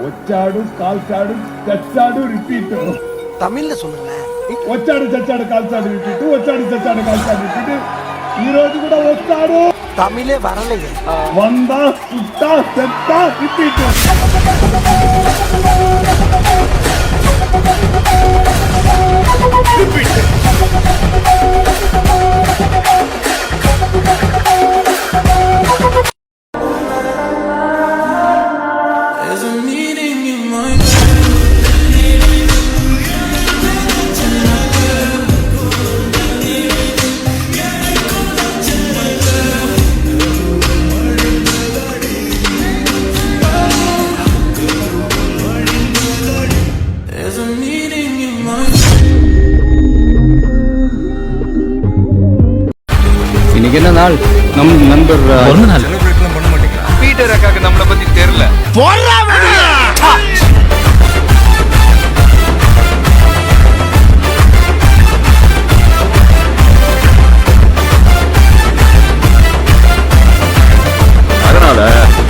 ஒச்சாடு கால்சாடு சச்சாடு repeat. தமிழ்ல சொல்லுங்க. ஒச்சாடு சச்சாடு கால்சாடு repeat, ஒச்சாடு சச்சாடு கால்சாடு repeat. ఈ రోజు కూడా వస్తాడు. தமிழே வரலையே. வந்தா சுட்டா செத்தா ரிப்பீட். இன்னைக்கு என்ன நாள்? நம் நண்பர் ஒரு நாள் செலிப்ரேட்லாம் பண்ண மாட்டீங்களா? பீட்டர் அக்காக்கு நம்மளை பத்தி தெரியல. அதனால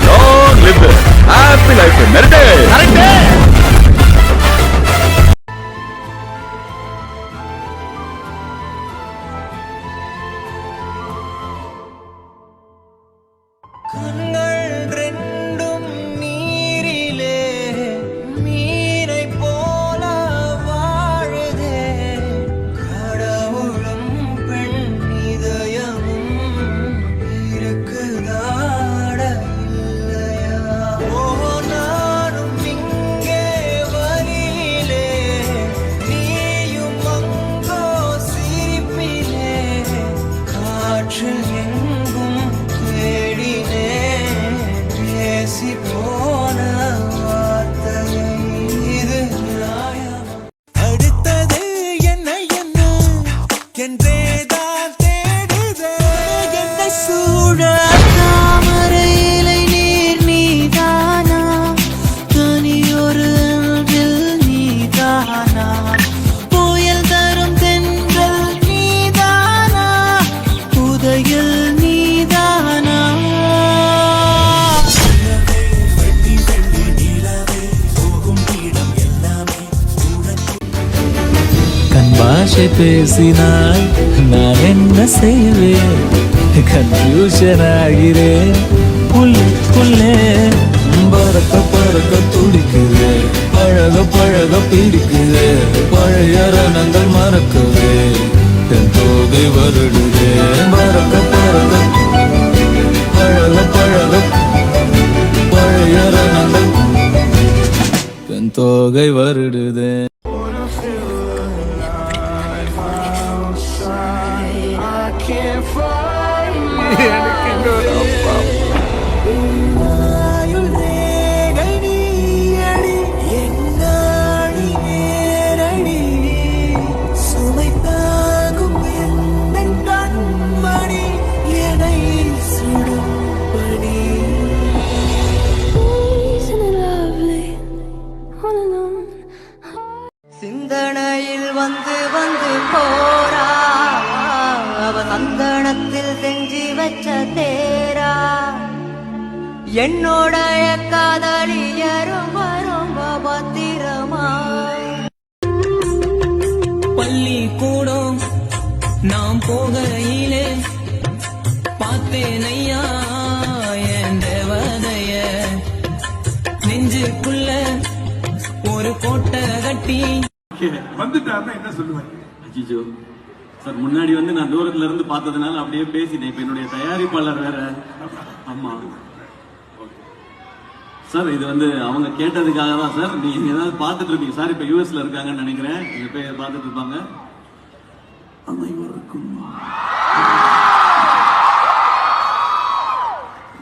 லாங் லிவ் ஹாப்பி லைஃப் மெரிட்டே. கரெக்ட். கண்கள் ரெண்டும் நீரிலே மீனை போல வாழுதே, கடவுளும் பெண் இதயமும் இருக்குதாட இல்லையா? ஓ நானும் இங்கே வழியிலே, நீயும் அங்கோ சிரிப்பிலே, காற்றில் எங்கும் பேசி போன வார்த்தையை இது நியாயம். அடுத்தது என்ன என்ன என்றேதான் தேடுதே, என்னை சூழ தாமரையிலை நீர் நீதானா, தனியொரு அன்பில் நீதானா, புயல் தரும் தென்றல் நீதானா, புதையல் நீதானா. கண் பாஷை பேசினால் நான் என்ன செய்வேன், கன்ஃபியூஷன் ஆகிறேன் உள்ளுக்குள்ளே. பறக்க பறக்க துடிக்குது, பழக பழக பிடிக்குது, பழைய ரணங்கள் மறக்கவே என் தோகை வருடுதே. பறக்க பறக்க பழக பழக பழைய ரணங்கள் என் தோகை வருடுதே. சிந்தனையில் வந்து வந்து போரா, அவ சந்தனத்தில் செஞ்சு வச்ச தேரா, என்னோடைய காதலியரும் ரொம்ப பத்திரமா. பள்ளி கூடம் நாம் போகையிலே பார்த்தேன் ஐயா என் தேவதைய, நெஞ்சுக்குள்ள ஒரு கோட்டை கட்டி வந்துட்டாருன்னா என்ன சொல்லுவாங்க? அஜிஜோ சார், முன்னாடி வந்து நான் தூரத்துல இருந்து பார்த்ததுனால அப்படியே பேசினேன். இப்ப என்னுடைய தயாரிப்பாளர் வேற. ஆமா சார், இது வந்து அவங்க கேட்டதுக்காக தான் சார். நீங்க ஏதாவது பார்த்துட்டு இருப்பீங்க சார். இப்ப யூஎஸ்ல இருக்காங்கன்னு நினைக்கிறேன். எங்க பேர் பார்த்துட்டு இருப்பாங்க. அனைவருக்கும்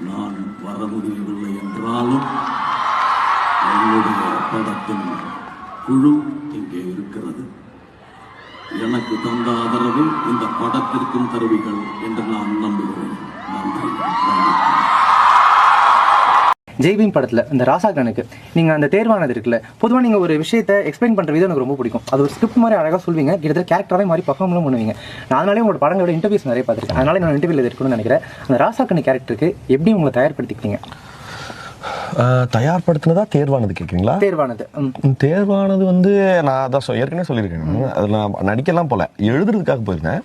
நான் வர முடியவில்லை என்றாலும் என்னுடைய படத்தின் குழு இங்கே இருக்கிறது. எனக்கு தந்த ஆதரவு இந்த படத்திற்கும் தருவீர்கள் என்று நான் நம்புகிறேன். நன்றி. ஜெய்பீம் படத்தில் இந்த ராசாக்கனுக்கு நீங்கள் அந்த தேர்வானது இருக்குல்ல, பொதுவாக நீங்கள் ஒரு விஷயத்தை எக்ஸ்பிளைன் பண்ணுற விதம் எனக்கு ரொம்ப பிடிக்கும். அது ஒரு ஸ்கிரிப்ட் மாதிரி அழகாக சொல்வீங்க, கிட்டத்தட்ட கேரக்டராக மாதிரி பர்ஃபார்ம்லாம் பண்ணுவீங்க. நான் அதனாலே உங்களோட படங்களோட இன்டர்வியூஸ் நிறைய பார்த்துருக்கேன். அதனால நான் இன்டர்வியூவில் இருக்கணும்னு நினைக்கிறேன். அந்த ராசாக்கனு கேரக்டருக்கு எப்படி உங்களை தயார்படுத்திக்கிட்டீங்க? தயார்படுத்தினதா தேர்வானது கேட்குறீங்களா? தேர்வானது. தேர்வானது வந்து நான் அதான் ஏற்கனவே சொல்லியிருக்கேன். அதில் நான் நடிக்கலாம் போல, எழுதுறதுக்காக போயிருந்தேன்.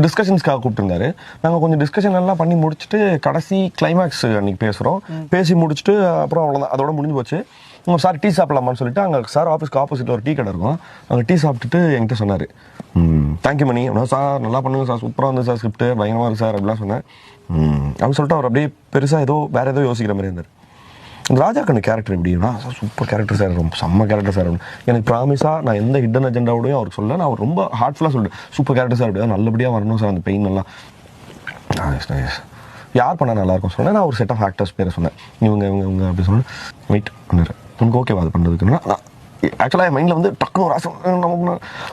டிஸ்கஷன்ஸ்க்காக கூப்பிட்டுருந்தாரு. நாங்கள் கொஞ்சம் டிஸ்கஷன் எல்லாம் பண்ணி முடிச்சுட்டு கடைசி கிளைமேக்ஸ் அன்னைக்கு பேசுகிறோம். பேசி முடிச்சுட்டு அப்புறம் அவ்வளோதான், அதோட முடிஞ்சு போச்சு. சார் டீ சாப்பிடலாமான்னு சொல்லிட்டு அங்கே சார் ஆஃபீஸ்க்கு ஆப்போசிட்டில் ஒரு டீ கடை இருக்கும். அங்கே டீ சாப்பிட்டுட்டு என்கிட்ட சொன்னார், தேங்க்யூ மணி அப்படின்னா, சார் நல்லா பண்ணுங்க சார், சூப்பராக வந்து சார் ஸ்கிரிப்ட் பயங்கரமாக இருக்குது சார் அப்படிலாம் சொன்னேன். அப்படின்னு சொல்லிட்டு அவர் அப்படியே பெருசாக ஏதோ வேறு ஏதோ யோசிக்கிற மாதிரி இருந்தார். இந்த ராஜா கண்ணு கேரக்டர் எப்படின்னா, சார் சூப்பர் கேரக்டர் சார், ரொம்ப செம்ம கேரக்டர் சார். எனக்கு ப்ராமிஸாக நான் எந்த ஹிடன் அஜெண்டாவோடையும் அவருக்கு சொல்ல, நான் அவர் ரொம்ப ஹார்ட்ஃபுல்லாக சொல்லிட்டேன், சூப்பர் கேரக்டர் சார், அப்படியே நல்லபடியாக வரணும் சார், அந்த பெயின் எல்லாம் யார் பண்ணால் நல்லாயிருக்கும் சொன்னேன். நான் ஒரு செட் ஆஃப் ஆக்டர்ஸ் பேரை சொன்னேன், இவங்க இவங்க இவங்க அப்படி சொன்னேன். வெயிட் பண்ணுறேன், உனக்கு ஓகேவா அது பண்ணுறதுக்குன்னா, ஆக்சுவலாக என் மைண்டில் வந்து டக்குனு ஒரு ஆசை நமக்கு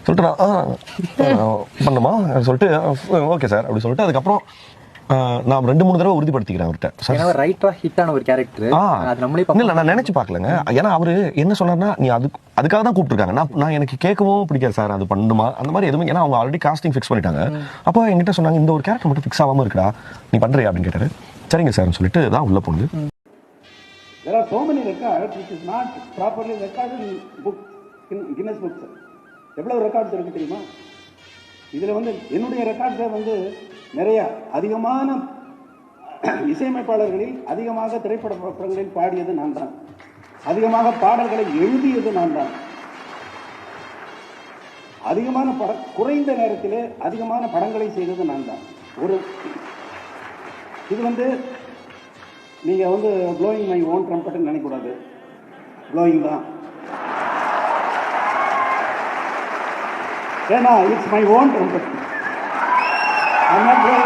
சொல்லிட்டு நான் பண்ணுமா சொல்லிட்டு ஓகே சார் அப்படி சொல்லிட்டு அதுக்கப்புறம் நான் 2-3 தடவை உறுதிப்படுத்திக்கிறேன் அவர்கிட்ட. ரைட்டா ஹிட்டான ஒரு கேரக்டர் இல்லை, நான் நினைச்சு பார்க்கலங்க. ஏன்னா அவரு என்ன சொன்னார்னா, நீ அதுக்காக தான் கூப்பிட்டுருக்காங்க. நான் எனக்கு கேட்கவும் பிடிக்காது சார் அது பண்ணுமா அந்த மாதிரி எதுவும். ஏன்னா அவங்க ஆல்ரெடி காஸ்டிங் ஃபிக்ஸ் பண்ணிட்டாங்க. அப்போ என்கிட்ட சொன்னாங்க, இந்த ஒரு கேரக்டர் மட்டும் ஃபிக்ஸ் ஆகாமல் இருக்கா, நீ பண்ணுறியா அப்படின்னு கேட்டாரு. சரிங்க சார்னு சொல்லிட்டு தான் உள்ள போகுது. There are so many records which is not properly recorded in book, in Guinness books. எவ்வளவு ரெக்கார்ட்ஸ் இருக்கு தெரியுமா? இதில் வந்து என்னுடைய ரெக்கார்ட்ஸை வந்து நிறைய அதிகமான இசையமைப்பாளர்களில் அதிகமாக திரைப்பட படங்களில் பாடியது நான் தான், அதிகமாக பாடல்களை எழுதியது நான் தான், அதிகமான குறைந்த நேரத்திலே அதிகமான படங்களை செய்தது நான் தான். இது வந்து நீங்கள் வந்து ப்ளோயிங் மை ஓன் ட்ரம்பட்னு நினைக்கக்கூடாது, ப்ளோயிங் தான். ஏன்னா it's my own trumpet. I'm not blowing